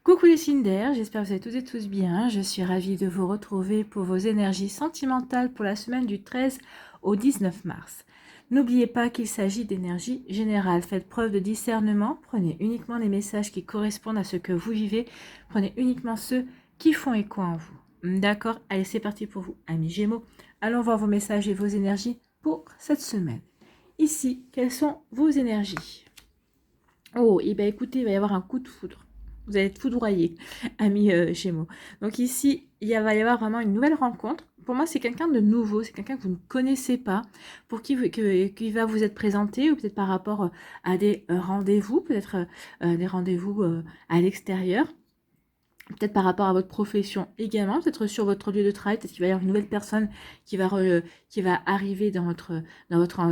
Coucou les signes d'air, j'espère que vous allez toutes et tous bien. Je suis ravie de vous retrouver pour vos énergies sentimentales pour la semaine du 13 au 19 mars. N'oubliez pas qu'il s'agit d'énergie générale. Faites preuve de discernement. Prenez uniquement les messages qui correspondent à ce que vous vivez. Prenez uniquement ceux qui font écho en vous. D'accord? Allez, c'est parti pour vous, amis Gémeaux. Allons voir vos messages et vos énergies pour cette semaine. Ici, quelles sont vos énergies? Oh, et bien écoutez, il va y avoir un coup de foudre. Vous allez être foudroyés, amis Gémeaux. Donc ici, va y avoir vraiment une nouvelle rencontre. Pour moi, c'est quelqu'un de nouveau, c'est quelqu'un que vous ne connaissez pas, pour qui va vous être présenté, ou peut-être par rapport à des rendez-vous, peut-être des rendez-vous à l'extérieur. Peut-être par rapport à votre profession également, peut-être sur votre lieu de travail, peut-être qu'il va y avoir une nouvelle personne qui va arriver dans votre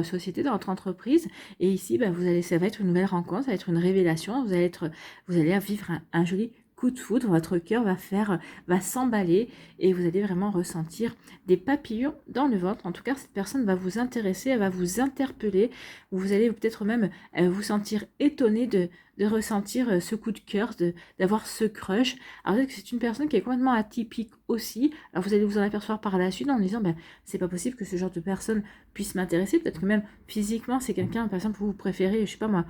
société, dans votre entreprise. Et ici, ça va être une nouvelle rencontre, ça va être une révélation. Vous allez vivre un joli coup de foudre. Votre cœur va s'emballer et vous allez vraiment ressentir des papillons dans le ventre. En tout cas, cette personne va vous intéresser, elle va vous interpeller. Vous allez peut-être même vous sentir étonné de ressentir ce coup de cœur, d'avoir ce crush. Alors peut-être que c'est une personne qui est complètement atypique aussi. Alors vous allez vous en apercevoir par la suite en disant, c'est pas possible que ce genre de personne puisse m'intéresser. Peut-être que même physiquement, c'est quelqu'un, par exemple, vous préférez, je sais pas moi,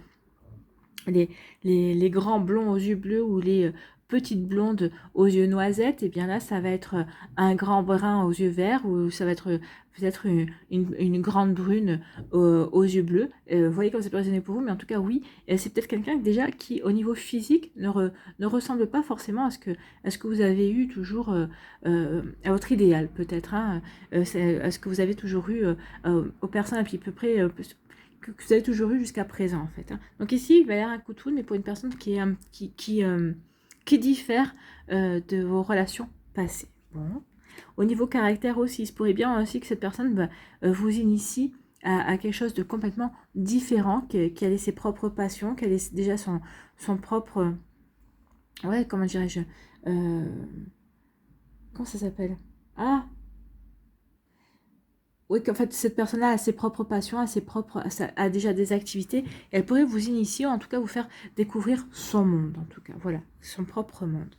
les grands blonds aux yeux bleus ou les petites blondes aux yeux noisettes, et bien là, ça va être un grand brun aux yeux verts, ou ça va être peut-être une grande brune aux yeux bleus. Vous voyez comme ça peut résonner pour vous, mais en tout cas, oui, c'est peut-être quelqu'un déjà qui, au niveau physique, ne ressemble pas forcément à ce que vous avez eu toujours, à votre idéal, peut-être, hein, à ce que vous avez toujours eu aux personnes à peu près que vous avez toujours eu jusqu'à présent, en fait. Hein. Donc ici, il va y avoir un coup de foudre, mais pour une personne qui diffère de vos relations passées. Bon. Au niveau caractère aussi, il se pourrait bien aussi que cette personne vous initie à quelque chose de complètement différent, qu'elle ait ses propres passions, qu'elle ait déjà son propre... Ouais, comment dirais-je comment ça s'appelle? Ah, oui, qu'en fait, cette personne-là a ses propres passions, a déjà des activités. Et elle pourrait vous initier, ou en tout cas vous faire découvrir son monde, en tout cas. Voilà, son propre monde.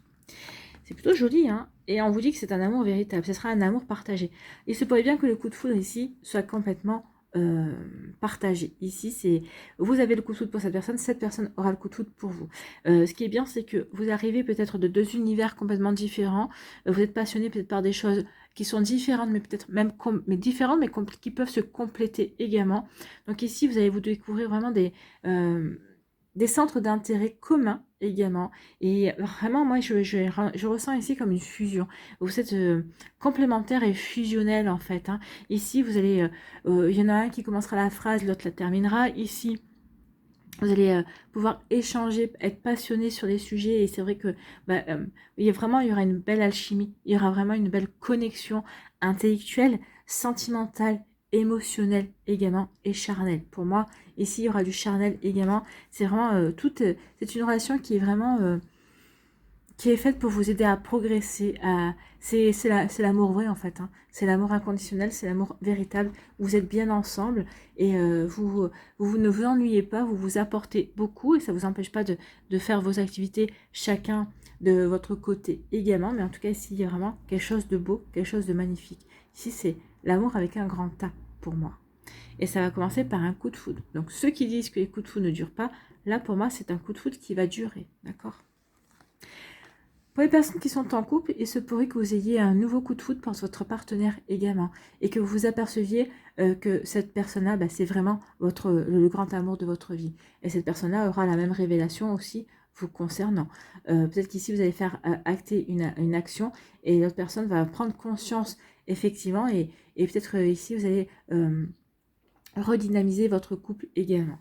C'est plutôt joli, hein. Et on vous dit que c'est un amour véritable. Ce sera un amour partagé. Il se pourrait bien que le coup de foudre ici soit complètement partagé. Ici, vous avez le coup de foudre pour cette personne aura le coup de foudre pour vous. Ce qui est bien, c'est que vous arrivez peut-être de deux univers complètement différents. Vous êtes passionné peut-être par des choses qui sont différentes, mais peut-être même différentes, mais qui peuvent se compléter également. Donc ici, vous allez vous découvrir vraiment des centres d'intérêt communs également. Et vraiment, moi, je ressens ici comme une fusion. Vous êtes complémentaires et fusionnels, en fait. Hein. Ici, il y en a un qui commencera la phrase, l'autre la terminera. Ici, vous allez pouvoir échanger, être passionné sur des sujets. Et c'est vrai que il y aura une belle alchimie. Il y aura vraiment une belle connexion intellectuelle, sentimentale, émotionnelle également et charnelle. Pour moi, ici, il y aura du charnel également. C'est vraiment c'est une relation qui est vraiment qui est faite pour vous aider à progresser. C'est l'amour vrai en fait. Hein. C'est l'amour inconditionnel, c'est l'amour véritable. Vous êtes bien ensemble et vous ne vous ennuyez pas, vous vous apportez beaucoup et ça ne vous empêche pas de faire vos activités chacun de votre côté également. Mais en tout cas, ici, il y a vraiment quelque chose de beau, quelque chose de magnifique. Ici, c'est l'amour avec un grand A pour moi. Et ça va commencer par un coup de foudre. Donc ceux qui disent que les coups de foudre ne durent pas, là pour moi, c'est un coup de foudre qui va durer. D'accord ? Pour les personnes qui sont en couple, il se pourrait que vous ayez un nouveau coup de foudre pour votre partenaire également et que vous vous aperceviez que cette personne-là, c'est vraiment le grand amour de votre vie. Et cette personne-là aura la même révélation aussi vous concernant. Peut-être qu'ici, vous allez faire acter une action et l'autre personne va prendre conscience effectivement et peut-être ici, vous allez redynamiser votre couple également.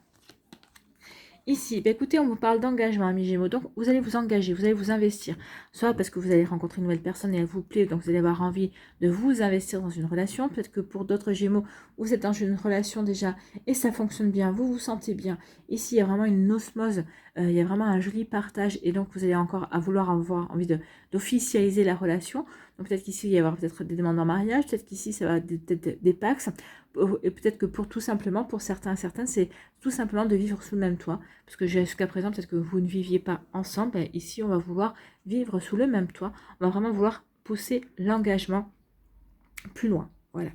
Ici, écoutez, on vous parle d'engagement, amis Gémeaux. Donc, vous allez vous engager, vous allez vous investir. Soit parce que vous allez rencontrer une nouvelle personne et elle vous plaît, donc vous allez avoir envie de vous investir dans une relation. Peut-être que pour d'autres Gémeaux, vous êtes dans une relation déjà et ça fonctionne bien, vous vous sentez bien. Ici, il y a vraiment une osmose, il y a vraiment un joli partage et donc vous allez encore vouloir avoir envie d'officialiser la relation. Donc, peut-être qu'ici, il va y avoir peut-être des demandes en mariage, peut-être qu'ici, ça va être des pax. et peut-être que pour tout simplement, pour certains et certaines, c'est tout simplement de vivre sous le même toit. Parce que jusqu'à présent, peut-être que vous ne viviez pas ensemble. Et ici, on va vouloir vivre sous le même toit. On va vraiment vouloir pousser l'engagement plus loin. Voilà.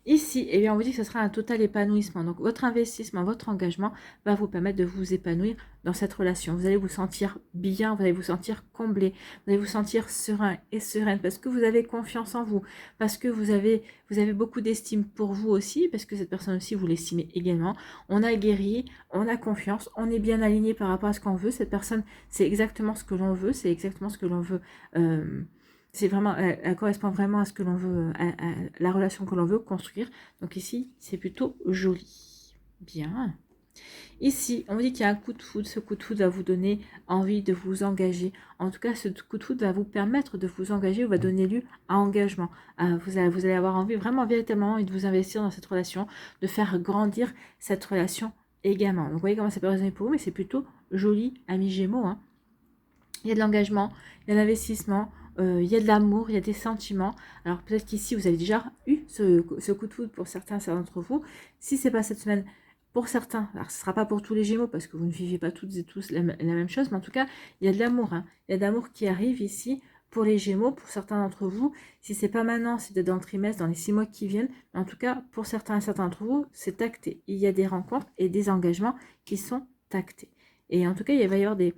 Ici, eh bien, on vous dit que ce sera un total épanouissement. Donc, votre investissement, votre engagement va vous permettre de vous épanouir dans cette relation. Vous allez vous sentir bien, vous allez vous sentir comblé, vous allez vous sentir serein et sereine parce que vous avez confiance en vous, parce que vous avez beaucoup d'estime pour vous aussi, parce que cette personne aussi, vous l'estimez également. On a guéri, on a confiance, on est bien aligné par rapport à ce qu'on veut. Cette personne, c'est exactement ce que l'on veut, c'est exactement ce que l'on veut. C'est vraiment, elle correspond vraiment à ce que l'on veut, à la relation que l'on veut construire. Donc ici, c'est plutôt joli. Bien. Ici, on vous dit qu'il y a un coup de foudre. Ce coup de foudre va vous donner envie de vous engager. En tout cas, ce coup de foudre va vous permettre de vous engager ou va donner lieu à engagement. Vous allez avoir envie, vraiment véritablement envie de vous investir dans cette relation, de faire grandir cette relation également. Donc vous voyez comment ça peut résonner pour vous, mais c'est plutôt joli, amis Gémeaux. Hein. Il y a de l'engagement, il y a de l'investissement, il y a de l'amour, il y a des sentiments. Alors peut-être qu'ici, vous avez déjà eu ce coup de foudre pour certains d'entre vous. Si ce n'est pas cette semaine, pour certains, alors ce ne sera pas pour tous les Gémeaux parce que vous ne vivez pas toutes et tous la même chose, mais en tout cas, il y a de l'amour. Hein. Il y a de l'amour qui arrive ici pour les Gémeaux, pour certains d'entre vous. Si ce n'est pas maintenant, c'est dans le trimestre, dans les 6 mois qui viennent. Mais en tout cas, pour certains d'entre vous, c'est acté. Il y a des rencontres et des engagements qui sont actés. Et en tout cas, il va y avoir des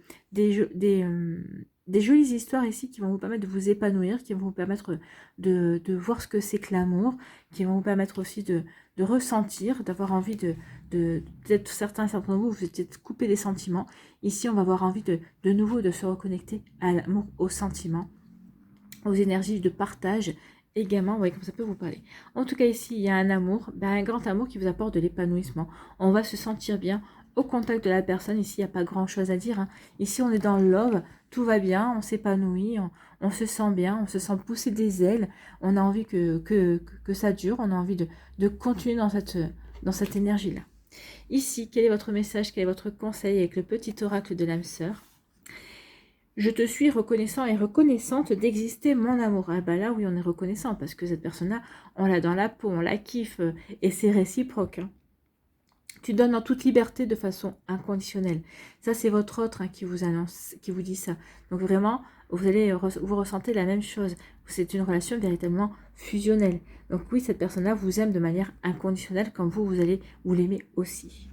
jolies histoires ici qui vont vous permettre de vous épanouir, qui vont vous permettre de voir ce que c'est que l'amour, qui vont vous permettre aussi de ressentir, d'avoir envie peut-être certains d'entre vous, vous êtes coupé des sentiments. Ici, on va avoir envie de nouveau de se reconnecter à l'amour, aux sentiments, aux énergies de partage également, vous voyez comme ça peut vous parler. En tout cas, ici, il y a un amour, un grand amour qui vous apporte de l'épanouissement. On va se sentir bien au contact de la personne. Ici, il n'y a pas grand-chose à dire. Hein. Ici, on est dans le love, tout va bien, on s'épanouit, on se sent bien, on se sent pousser des ailes. On a envie que ça dure, on a envie de continuer dans cette énergie-là. Ici, quel est votre message, quel est votre conseil avec le petit oracle de l'âme sœur? Je te suis reconnaissant et reconnaissante d'exister, mon amour. Ah bah là, oui, on est reconnaissant parce que cette personne-là, on l'a dans la peau, on la kiffe et c'est réciproque. Hein. Tu donnes en toute liberté de façon inconditionnelle. Ça, c'est votre autre qui vous annonce, qui vous dit ça. Donc vraiment, vous ressentez la même chose. C'est une relation véritablement fusionnelle. Donc oui, cette personne-là vous aime de manière inconditionnelle, comme vous l'aimez aussi.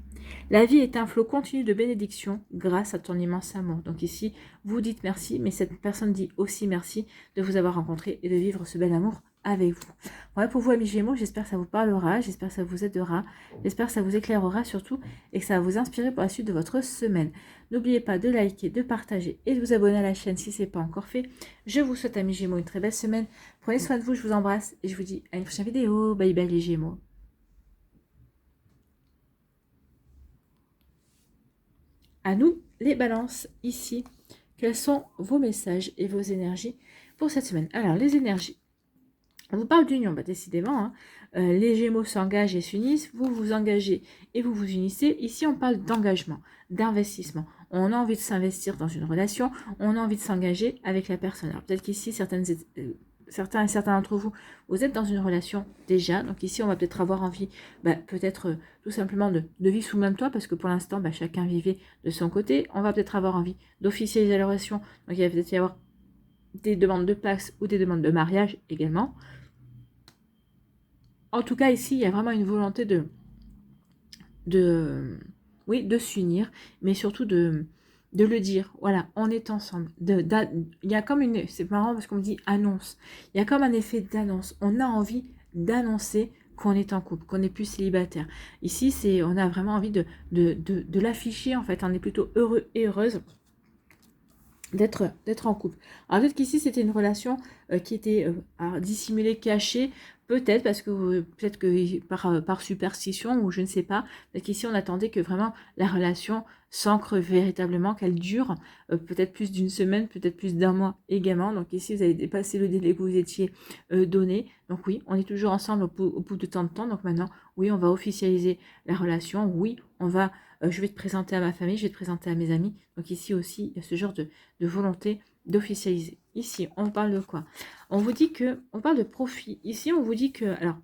La vie est un flot continu de bénédictions grâce à ton immense amour. Donc ici, vous dites merci, mais cette personne dit aussi merci de vous avoir rencontré et de vivre ce bel amour avec vous. Voilà pour vous, amis Gémeaux, j'espère que ça vous parlera, j'espère que ça vous aidera, j'espère que ça vous éclairera surtout et que ça va vous inspirer pour la suite de votre semaine. N'oubliez pas de liker, de partager et de vous abonner à la chaîne si ce n'est pas encore fait. Je vous souhaite, amis Gémeaux, une très belle semaine. Prenez soin de vous, je vous embrasse et je vous dis à une prochaine vidéo. Bye bye les Gémeaux. À nous, les balances, ici, quels sont vos messages et vos énergies pour cette semaine? Alors, les énergies. On vous parle d'union, bah, décidément. Hein. Les Gémeaux s'engagent et s'unissent, vous vous engagez et vous vous unissez. Ici, on parle d'engagement, d'investissement. On a envie de s'investir dans une relation, on a envie de s'engager avec la personne. Alors, peut-être qu'ici, certains et certains d'entre vous, vous êtes dans une relation déjà. Donc ici, on va peut-être avoir envie, peut-être tout simplement de vivre sous le même toit, parce que pour l'instant, chacun vivait de son côté. On va peut-être avoir envie d'officialiser la relation. Donc il va peut-être y avoir des demandes de Pax ou des demandes de mariage également. En tout cas, ici, il y a vraiment une volonté de s'unir, mais surtout de le dire. Voilà, on est ensemble. Il y a comme c'est marrant parce qu'on me dit annonce. Il y a comme un effet d'annonce. On a envie d'annoncer qu'on est en couple, qu'on n'est plus célibataire. Ici, on a vraiment envie de l'afficher, en fait. On est plutôt heureux et heureuse d'être en couple. Alors peut-être qu'ici c'était une relation qui était dissimulée, cachée, peut-être parce que peut-être que par superstition ou je ne sais pas, peut-être qu'ici on attendait que vraiment la relation s'ancre véritablement, qu'elle dure peut-être plus d'une semaine, peut-être plus d'un mois également. Donc ici vous avez dépassé le délai que vous étiez donné. Donc oui, on est toujours ensemble au bout de tant de temps. Donc maintenant, oui, on va officialiser la relation. Oui, on va je vais te présenter à ma famille, je vais te présenter à mes amis. Donc ici aussi, il y a ce genre de volonté d'officialiser. Ici, on parle de quoi? On vous dit que, on parle de profit. Ici, on vous dit que, alors,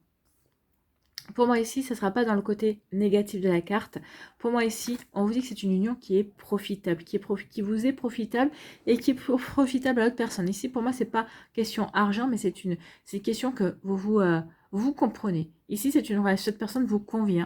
Pour moi ici, ça ne sera pas dans le côté négatif de la carte. Pour moi ici, on vous dit que c'est une union qui est profitable, qui vous est profitable et qui est profitable à l'autre personne. Ici, pour moi, c'est pas question argent, mais c'est une question que vous comprenez. Ici, c'est une relation, cette personne vous convient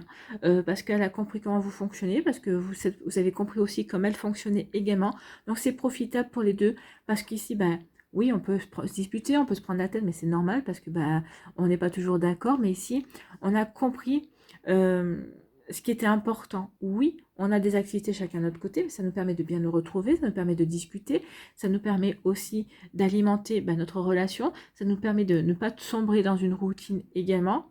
parce qu'elle a compris comment vous fonctionnez, parce que vous avez compris aussi comment elle fonctionnait également. Donc, c'est profitable pour les deux parce qu'ici, ben, oui, on peut se disputer, on peut se prendre la tête, mais c'est normal parce que ben, on n'est pas toujours d'accord. Mais ici, on a compris ce qui était important. Oui, on a des activités chacun de notre côté, mais ça nous permet de bien nous retrouver, ça nous permet de discuter, ça nous permet aussi d'alimenter notre relation, ça nous permet de ne pas sombrer dans une routine également.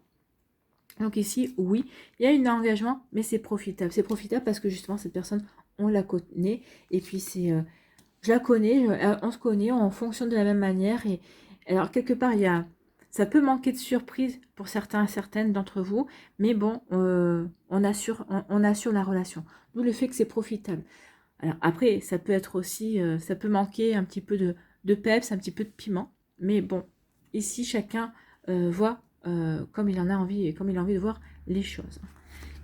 Donc ici, oui, il y a un engagement, mais c'est profitable. C'est profitable parce que justement, cette personne, on la connaît, et puis c'est... je la connais, on se connaît, on fonctionne de la même manière, et alors quelque part, ça peut manquer de surprise pour certaines d'entre vous, mais bon, on assure la relation. D'où le fait que c'est profitable. Alors après, ça peut être aussi, ça peut manquer un petit peu de peps, un petit peu de piment, mais bon, ici chacun voit comme il en a envie et comme il a envie de voir les choses.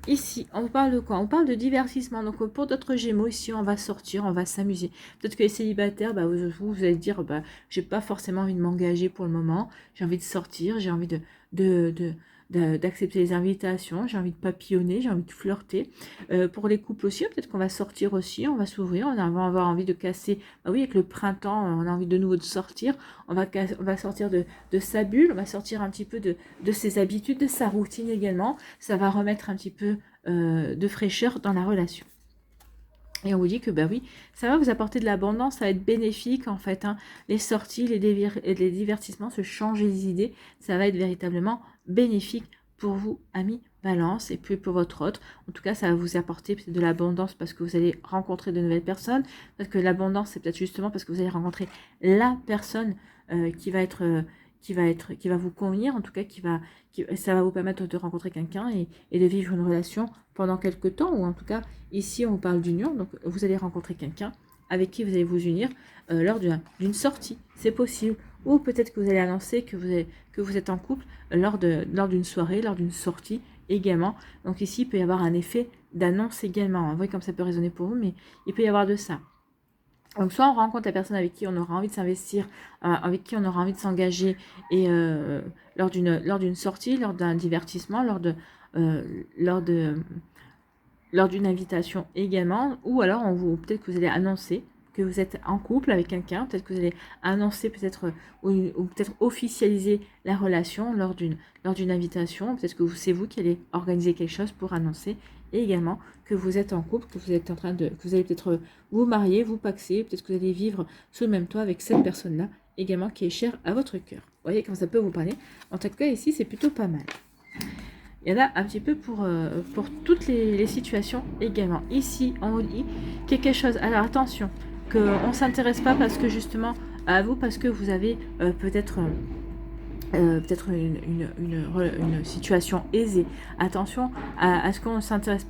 Ici, on parle de quoi? On parle de divertissement. Donc, pour d'autres Gémeaux, ici, on va sortir, on va s'amuser. Peut-être que les célibataires, vous allez dire, j'ai pas forcément envie de m'engager pour le moment. J'ai envie de sortir, j'ai envie d'accepter les invitations, j'ai envie de papillonner, j'ai envie de flirter. Pour les couples aussi, peut-être qu'on va sortir aussi, on va s'ouvrir, on va avoir envie de casser. Bah oui, avec le printemps, on a envie de nouveau de sortir. On va sortir de sa bulle, on va sortir un petit peu de ses habitudes, de sa routine également. Ça va remettre un petit peu de fraîcheur dans la relation. Et on vous dit que oui, ça va vous apporter de l'abondance, ça va être bénéfique en fait. Les sorties, les divertissements, se changer les idées, ça va être véritablement bénéfique pour vous, amis Balance, et puis pour votre autre. En tout cas, ça va vous apporter peut-être de l'abondance parce que vous allez rencontrer de nouvelles personnes. Parce que l'abondance, c'est peut-être justement parce que vous allez rencontrer la personne qui va vous convenir, en tout cas ça va vous permettre de rencontrer quelqu'un et de vivre une relation pendant quelques temps, ou en tout cas ici on parle d'union, donc vous allez rencontrer quelqu'un avec qui vous allez vous unir lors d'une sortie, c'est possible, ou peut-être que vous allez annoncer que vous êtes en couple lors d'une soirée, lors d'une sortie également. Donc ici il peut y avoir un effet d'annonce également, vous voyez comme ça peut résonner pour vous, mais il peut y avoir de ça. Donc soit on rencontre la personne avec qui on aura envie de s'investir, avec qui on aura envie de s'engager, et lors d'une sortie, lors d'un divertissement, lors d'une invitation également, ou alors peut-être que vous allez annoncer que vous êtes en couple avec quelqu'un, peut-être que vous allez annoncer ou peut-être officialiser la relation lors d'une invitation, peut-être que c'est vous qui allez organiser quelque chose pour annoncer, et également que vous êtes en couple, que vous allez peut-être vous marier, vous paxer, peut-être que vous allez vivre sous le même toit avec cette personne-là également qui est chère à votre cœur. Vous voyez comment ça peut vous parler. En tout cas, ici, c'est plutôt pas mal. Il y en a un petit peu pour toutes les situations également. Ici, on vous dit quelque chose. Alors attention, qu'on ne s'intéresse pas parce que justement à vous, parce que vous avez peut-être une situation aisée. Attention à ce qu'on ne s'intéresse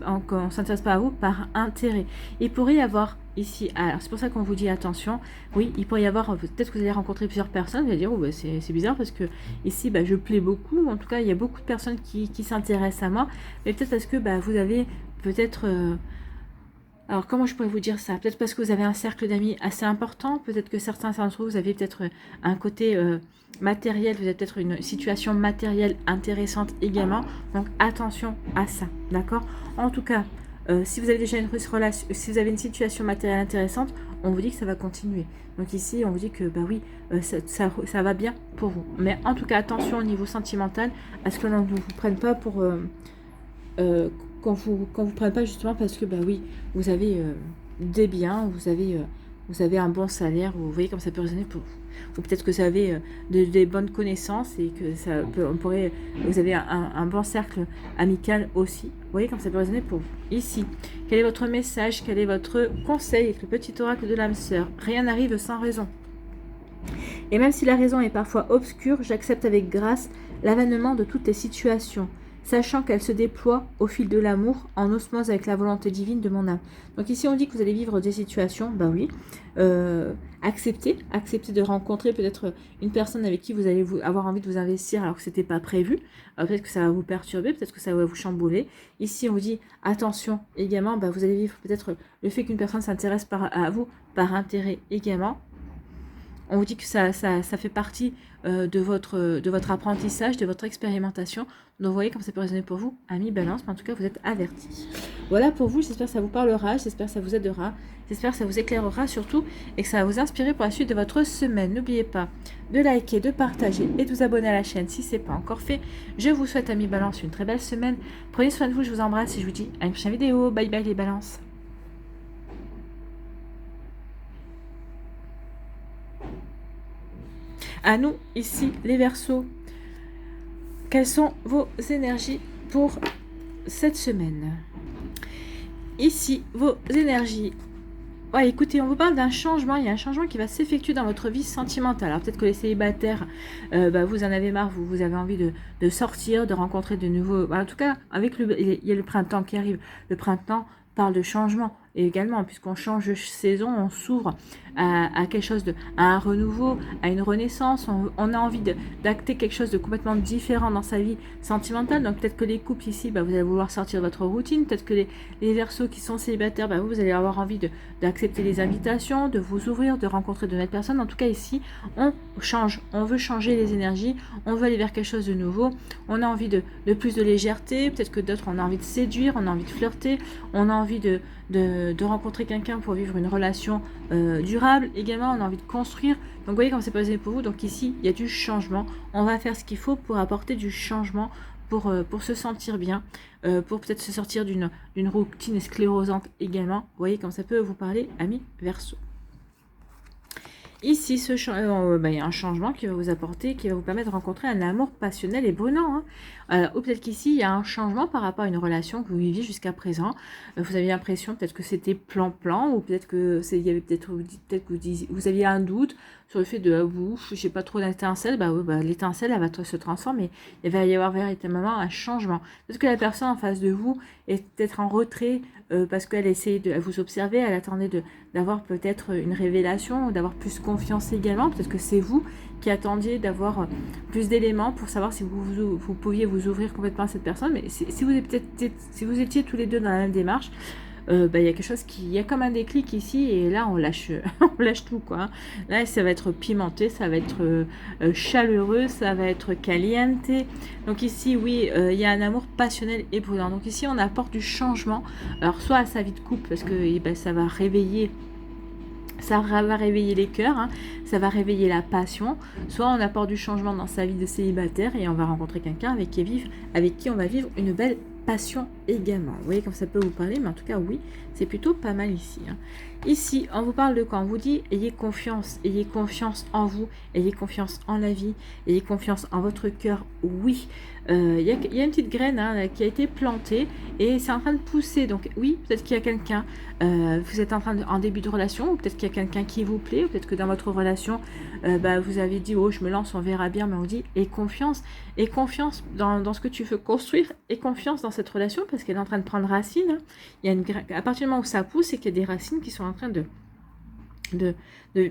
pas à vous par intérêt. Il pourrait y avoir ici, alors c'est pour ça qu'on vous dit attention, oui, il pourrait y avoir, peut-être que vous allez rencontrer plusieurs personnes, vous allez dire, c'est bizarre parce que ici, je plais beaucoup, en tout cas, il y a beaucoup de personnes qui s'intéressent à moi, mais peut-être parce que vous avez peut-être... alors, comment je pourrais vous dire ça? Peut-être parce que vous avez un cercle d'amis assez important. Peut-être que certains d'entre vous, vous avez peut-être un côté matériel. Vous avez peut-être une situation matérielle intéressante également. Donc, attention à ça. D'accord? En tout cas, si vous avez déjà une relation, si vous avez une situation matérielle intéressante, on vous dit que ça va continuer. Donc ici, on vous dit que oui, ça va bien pour vous. Mais en tout cas, attention au niveau sentimental, à ce que l'on ne vous prenne pas pour... quand vous prenez pas justement parce que oui, vous avez des biens, vous avez un bon salaire, vous voyez comme ça peut résonner pour vous. Ou peut-être que vous avez des bonnes connaissances et que vous avez un bon cercle amical aussi. Vous voyez comme ça peut résonner pour vous. Ici, quel est votre message, quel est votre conseil avec le petit oracle de l'âme sœur? Rien n'arrive sans raison. Et même si la raison est parfois obscure, j'accepte avec grâce l'avènement de toutes les situations. sachant qu'elle se déploie au fil de l'amour, en osmose avec la volonté divine de mon âme. Donc ici, on dit que vous allez vivre des situations, bah oui, accepter de rencontrer peut-être une personne avec qui vous allez avoir envie de vous investir alors que ce n'était pas prévu. Peut-être que ça va vous perturber, peut-être que ça va vous chambouler. Ici, on vous dit, attention, également, bah, vous allez vivre peut-être le fait qu'une personne s'intéresse à vous par intérêt également. On vous dit que ça fait partie de votre apprentissage, de votre expérimentation. Donc vous voyez comme ça peut résonner pour vous, amis Balance, mais en tout cas vous êtes avertis. Voilà pour vous, j'espère que ça vous parlera, j'espère que ça vous aidera, j'espère que ça vous éclairera surtout et que ça va vous inspirer pour la suite de votre semaine. N'oubliez pas de liker, de partager et de vous abonner à la chaîne si ce n'est pas encore fait. Je vous souhaite, amis Balance, une très belle semaine. Prenez soin de vous, je vous embrasse et je vous dis à une prochaine vidéo. Bye bye les Balances. À nous, ici, les Verseaux, quelles sont vos énergies pour cette semaine? Ici, vos énergies. Ouais, écoutez, on vous parle d'un changement. Il y a un changement qui va s'effectuer dans votre vie sentimentale. Alors peut-être que les célibataires, vous en avez marre, vous avez envie de sortir, de rencontrer de nouveaux... En tout cas, il y a le printemps qui arrive. Le printemps parle de changement. Et également, puisqu'on change de saison, on s'ouvre à quelque chose à un renouveau, à une renaissance. On a envie d'acter quelque chose de complètement différent dans sa vie sentimentale. Donc peut-être que les couples ici, vous allez vouloir sortir de votre routine. Peut-être que les Verseaux qui sont célibataires, vous allez avoir envie d'accepter les invitations, de vous ouvrir, de rencontrer de nouvelles personnes. En tout cas ici, on change. On veut changer les énergies. On veut aller vers quelque chose de nouveau. On a envie de plus de légèreté. Peut-être que d'autres, on a envie de séduire, on a envie de flirter. On a envie de rencontrer quelqu'un pour vivre une relation durable. Également, on a envie de construire. Donc, vous voyez comment c'est passé pour vous. Donc, ici, il y a du changement. On va faire ce qu'il faut pour apporter du changement, pour se sentir bien, pour peut-être se sortir d'une routine sclérosante également. Vous voyez comment ça peut vous parler, amis Verseaux. Ici, il y a un changement qui va vous apporter, qui va vous permettre de rencontrer un amour passionnel et brûlant. Ou peut-être qu'ici, il y a un changement par rapport à une relation que vous viviez jusqu'à présent. Vous aviez l'impression peut-être que c'était plan-plan, ou peut-être que vous aviez un doute sur le fait de je n'ai pas trop d'étincelles. L'étincelle, elle va se transformer. Il va y avoir véritablement un changement. Peut-être que la personne en face de vous est peut-être en retrait parce qu'elle essayait de vous observer, elle attendait d'avoir peut-être une révélation, ou d'avoir plus confiance également. Peut-être que c'est vous qui attendiez d'avoir plus d'éléments pour savoir si vous pouviez vous ouvrir complètement à cette personne. Mais si vous étiez tous les deux dans la même démarche, il y a quelque chose il y a comme un déclic ici, et là on lâche tout quoi. Là ça va être pimenté, ça va être chaleureux, ça va être caliente. Donc ici oui, il y a un amour passionnel et brûlant. Donc ici on apporte du changement, alors soit à sa vie de couple parce que ça va réveiller. Ça va réveiller les cœurs, ça va réveiller la passion. Soit on apporte du changement dans sa vie de célibataire et on va rencontrer quelqu'un avec qui on va vivre une belle passion également. Vous voyez comme ça peut vous parler, mais en tout cas oui, c'est plutôt pas mal ici. Ici, on vous parle de quoi? On vous dit ayez confiance en vous, ayez confiance en la vie, ayez confiance en votre cœur. Oui, il y a une petite graine qui a été plantée et c'est en train de pousser. Donc oui, peut-être qu'il y a quelqu'un, vous êtes en début de relation, ou peut-être qu'il y a quelqu'un qui vous plaît, ou peut-être que dans votre relation, vous avez dit je me lance, on verra bien, mais on dit aie confiance dans ce que tu veux construire, et confiance dans cette relation parce qu'elle est en train de prendre racine. Il y a à partir du moment où ça pousse, c'est qu'il y a des racines qui sont en train de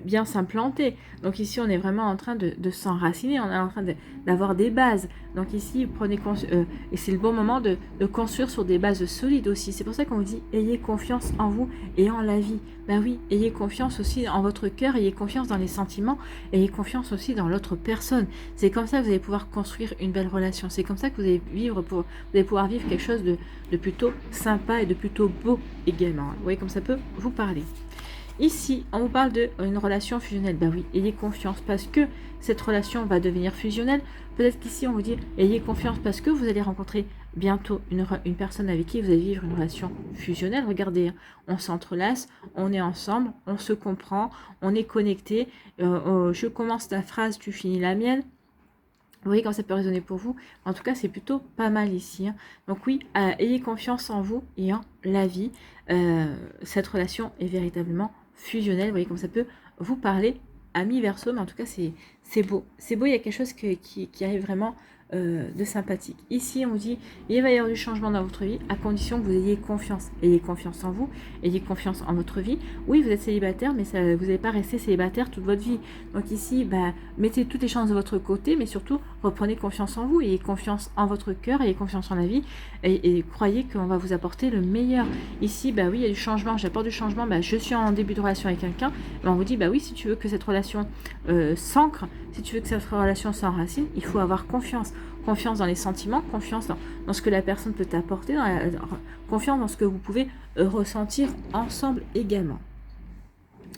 bien s'implanter. Donc ici, on est vraiment en train de s'enraciner, on est en train d'avoir des bases. Donc ici, et c'est le bon moment de construire sur des bases solides aussi. C'est pour ça qu'on vous dit, ayez confiance en vous et en la vie. Ben oui, ayez confiance aussi en votre cœur, ayez confiance dans les sentiments, ayez confiance aussi dans l'autre personne. C'est comme ça que vous allez pouvoir construire une belle relation. C'est comme ça que vous allez pouvoir vivre quelque chose de plutôt sympa et de plutôt beau également. Vous voyez comme ça peut vous parler. Ici, on vous parle d'une relation fusionnelle. Ben oui, ayez confiance parce que cette relation va devenir fusionnelle. Peut-être qu'ici, on vous dit, ayez confiance parce que vous allez rencontrer bientôt une personne avec qui vous allez vivre une relation fusionnelle. Regardez, on s'entrelace, on est ensemble, on se comprend, on est connecté. Je commence ta phrase, tu finis la mienne. Vous voyez comment ça peut résonner pour vous. En tout cas, c'est plutôt pas mal ici. Donc oui, ayez confiance en vous et en la vie. Cette relation est véritablement fusionnelle. Vous voyez comment ça peut vous parler, amis Verseau. Mais en tout cas, c'est beau. C'est beau, il y a quelque chose qui arrive vraiment de sympathique. Ici, on vous dit, il va y avoir du changement dans votre vie, à condition que vous ayez confiance. Ayez confiance en vous, ayez confiance en votre vie. Oui, vous êtes célibataire, mais ça, vous n'allez pas rester célibataire toute votre vie. Donc ici, mettez toutes les chances de votre côté, mais surtout, reprenez confiance en vous, ayez confiance en votre cœur, ayez confiance en la vie, et croyez qu'on va vous apporter le meilleur. Ici, oui, il y a du changement, j'apporte du changement, je suis en début de relation avec quelqu'un, on vous dit, oui, si tu veux que cette relation s'ancre, si tu veux que cette relation s'enracine, il faut avoir confiance. Confiance dans les sentiments, confiance dans ce que la personne peut t'apporter, confiance dans ce que vous pouvez ressentir ensemble également.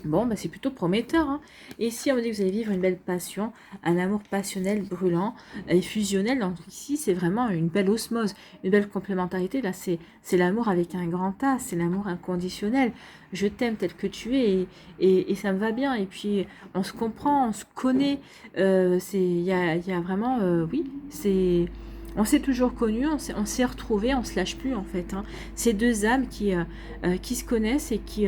Bon, c'est plutôt prometteur. Hein. Et ici, on me dit que vous allez vivre une belle passion, un amour passionnel, brûlant et fusionnel. Donc ici, c'est vraiment une belle osmose, une belle complémentarité. Là, c'est l'amour avec un grand A, c'est l'amour inconditionnel. Je t'aime tel que tu es et ça me va bien. Et puis, on se comprend, on se connaît. Il y a vraiment, oui, c'est... On s'est toujours connus, on s'est retrouvés, on se lâche plus en fait. Hein. Ces deux âmes qui se connaissent et qui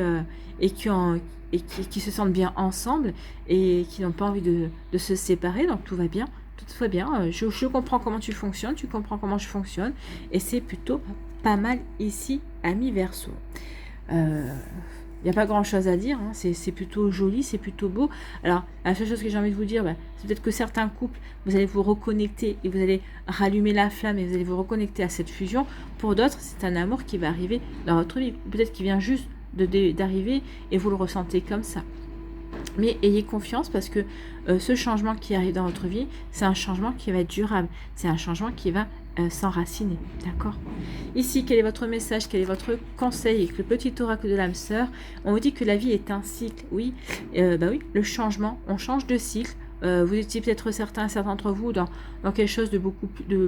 se sentent bien ensemble et qui n'ont pas envie de se séparer, donc tout va bien. Tout va bien. Je comprends comment tu fonctionnes, tu comprends comment je fonctionne, et c'est plutôt pas mal ici, ami Verseau. Il n'y a pas grand chose à dire, hein. C'est plutôt joli, c'est plutôt beau. Alors, la seule chose que j'ai envie de vous dire, c'est peut-être que certains couples, vous allez vous reconnecter et vous allez rallumer la flamme et vous allez vous reconnecter à cette fusion. Pour d'autres, c'est un amour qui va arriver dans votre vie. Peut-être qu'il vient juste d'arriver et vous le ressentez comme ça. Mais ayez confiance parce que ce changement qui arrive dans votre vie, c'est un changement qui va être durable. C'est un changement qui va s'enraciner. D'accord? Ici, quel est votre message? Quel est votre conseil? Avec le petit oracle de l'âme sœur, on vous dit que la vie est un cycle. Oui, oui, le changement, on change de cycle. Vous étiez peut-être certains d'entre vous dans quelque chose de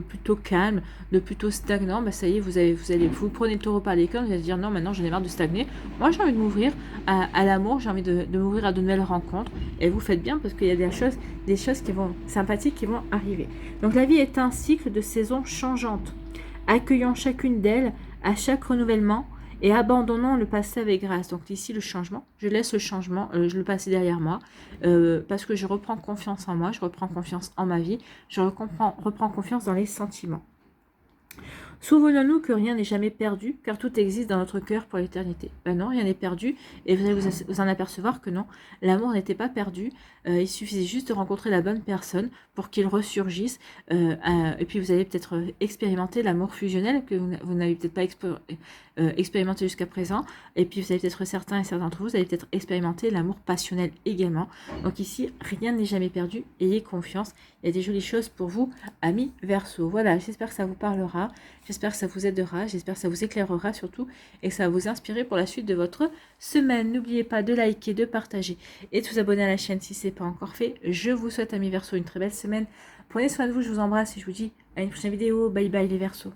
plutôt calme, de plutôt stagnant. Ça y est, vous prenez le taureau par les cornes, vous allez dire non, maintenant j'en ai marre de stagner. Moi j'ai envie de m'ouvrir à l'amour, j'ai envie de m'ouvrir à de nouvelles rencontres. Et vous faites bien parce qu'il y a des choses qui vont sympathiques qui vont arriver. Donc la vie est un cycle de saisons changeantes. Accueillons chacune d'elles à chaque renouvellement et abandonnons le passé avec grâce. Donc ici, le changement, je laisse le changement, je le passe derrière moi, parce que je reprends confiance en moi, je reprends confiance en ma vie, je reprends confiance dans les sentiments. Souvenons-nous que rien n'est jamais perdu, car tout existe dans notre cœur pour l'éternité. Non, rien n'est perdu, et vous allez vous en apercevoir que non, l'amour n'était pas perdu, il suffisait juste de rencontrer la bonne personne pour qu'il ressurgisse, et puis vous allez peut-être expérimenter l'amour fusionnel que vous n'avez peut-être pas expérimenté jusqu'à présent, et puis vous allez peut-être certains d'entre vous allez peut-être expérimenter l'amour passionnel également. Donc ici, rien n'est jamais perdu, ayez confiance, il y a des jolies choses pour vous, amis Verseau. Voilà, j'espère que ça vous parlera. J'espère que ça vous aidera, j'espère que ça vous éclairera surtout et que ça va vous inspirer pour la suite de votre semaine. N'oubliez pas de liker, de partager et de vous abonner à la chaîne si ce n'est pas encore fait. Je vous souhaite, amis Verseau, une très belle semaine. Prenez soin de vous, je vous embrasse et je vous dis à une prochaine vidéo. Bye bye les Verseaux.